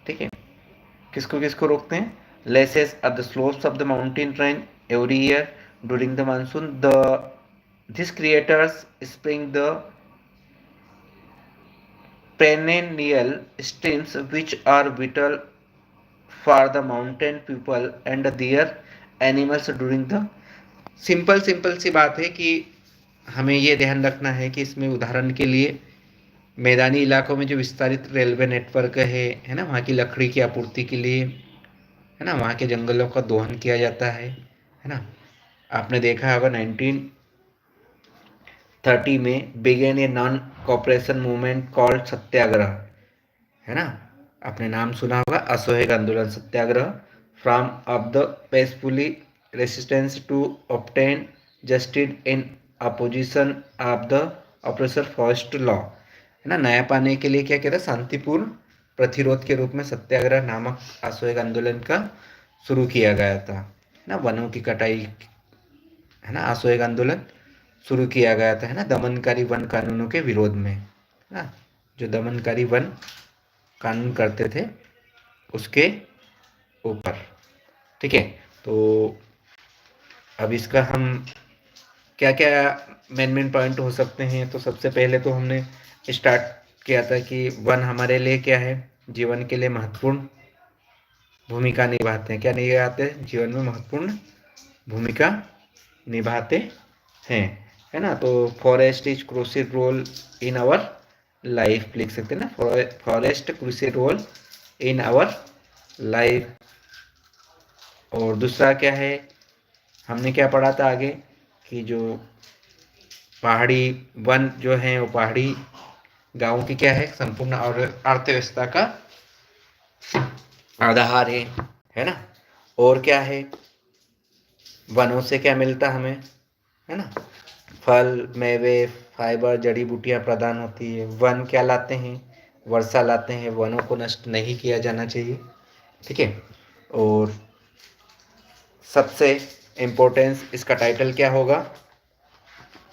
ठीक है, किसको किसको रोकते हैं? Laces at the slopes of the mountain range every year during the monsoon. These creators spring the perennial streams which are vital for the mountain people and their animals during the simple simple सी बात है कि हमें ये ध्यान रखना है कि इसमें उदाहरण के लिए मैदानी इलाकों में जो विस्तारित रेलवे नेटवर्क है ना, वहाँ की लकड़ी की आपूर्ति के लिए, है ना, वहाँ के जंगलों का दोहन किया जाता है ना। आपने देखा होगा 1930 में began a non cooperation movement called satyagraha, है ना, आपने नाम सुना होगा, असहयोग आंदोलन satyagraha, form of the peacefully resistance to obtain justice in opposition of the oppressor first law, है ना, न्याय पाने के लिए क्या कहता है, शांतिपूर्ण प्रतिरोध के रूप में सत्याग्रह नामक असहयोग आंदोलन का शुरू किया गया था ना। वनों की कटाई, है ना, असहयोग आंदोलन शुरू किया गया था, है ना, दमनकारी वन कानूनों के विरोध में, है ना, जो दमनकारी वन कानून करते थे उसके ऊपर। ठीक है, तो अब इसका हम क्या क्या मेन मेन पॉइंट हो सकते हैं। तो सबसे पहले तो हमने स्टार्ट किया था कि वन हमारे लिए क्या है, जीवन के लिए महत्वपूर्ण भूमिका निभाते हैं। क्या निभाते हैं? जीवन में महत्वपूर्ण भूमिका निभाते हैं, है ना। तो forest is crucial role in our life लिख सकते हैं ना, forest crucial role in our life. और दूसरा क्या है, हमने क्या पढ़ा था आगे कि जो पहाड़ी वन जो है वो पहाड़ी गांव की क्या है, संपूर्ण अर्थव्यवस्था का आधार है ना। और क्या है, वनों से क्या मिलता हमें, है ना, फल मेवे फाइबर जड़ी बूटियां प्रदान होती है। वन क्या लाते हैं, वर्षा लाते हैं। वनों को नष्ट नहीं किया जाना चाहिए, ठीक है। और सबसे इम्पोर्टेंस, इसका टाइटल क्या होगा,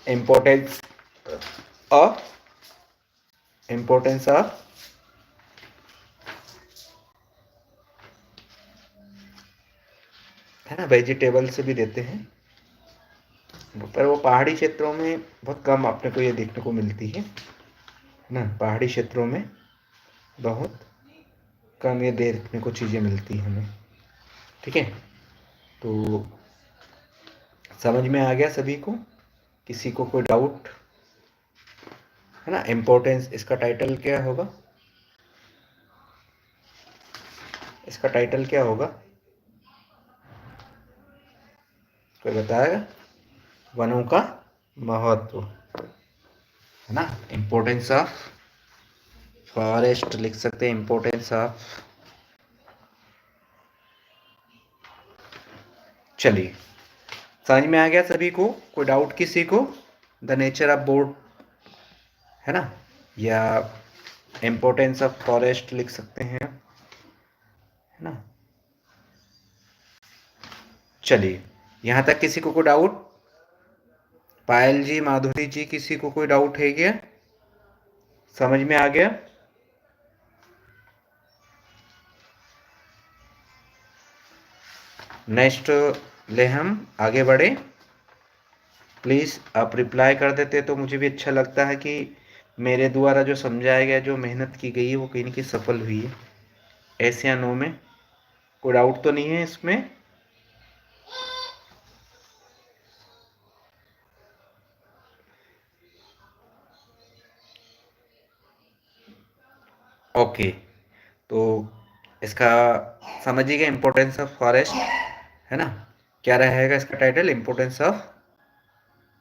इम्पोर्टेंस ऑफ है ना, वेजिटेबल से भी देते हैं, पर वो पहाड़ी क्षेत्रों में बहुत कम अपने को ये देखने को मिलती है ना। पहाड़ी क्षेत्रों में बहुत कम ये देखने को चीज़ें मिलती हैं हमें, ठीक है। तो समझ में आ गया सभी को? किसी को कोई डाउट है ना? इम्पोर्टेंस, इसका टाइटल क्या होगा, इसका टाइटल क्या होगा, कोई बताएगा? वनों का महत्व, है ना, इम्पोर्टेंस ऑफ फॉरेस्ट लिख सकते हैं, इम्पोर्टेंस ऑफ। चलिए, समझ में आ गया सभी को? कोई डाउट किसी को? द नेचर ऑफ बोर्ड, है ना, या इम्पोर्टेंस ऑफ फॉरेस्ट लिख सकते हैं, है ना। चलिए, यहाँ तक किसी को कोई डाउट? पायल जी, माधुरी जी, किसी को कोई डाउट है क्या? समझ में आ गया? नेक्स्ट ले हम आगे बढ़े। प्लीज़ आप रिप्लाई कर देते तो मुझे भी अच्छा लगता है कि मेरे द्वारा जो समझाया गया, जो मेहनत की गई है वो कहीं न कहीं सफल हुई है। ऐसे या नो में कोई डाउट तो नहीं है इसमें? ओके, तो इसका समझिएगा, इम्पोर्टेंस ऑफ फॉरेस्ट, है ना। क्या रहेगा इसका टाइटल? इम्पोर्टेंस ऑफ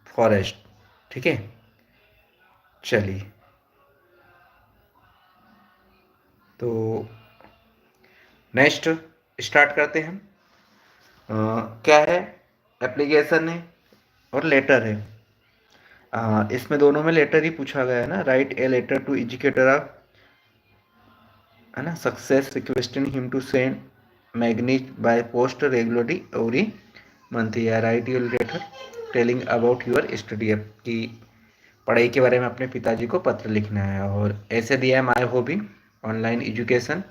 फॉरेस्ट, ठीक है। चलिए, तो नेक्स्ट स्टार्ट करते हैं हम। क्या है, एप्लीकेशन है और लेटर है। इसमें दोनों में लेटर ही पूछा गया है ना। Write a letter to educator of, है ना, success requesting him to send magazines by post regularly every month, या write your letter telling about your study, की पढ़ाई के बारे में अपने पिताजी को पत्र लिखना है। और ऐसे दिया है, माई हॉबी ऑनलाइन एजुकेशन,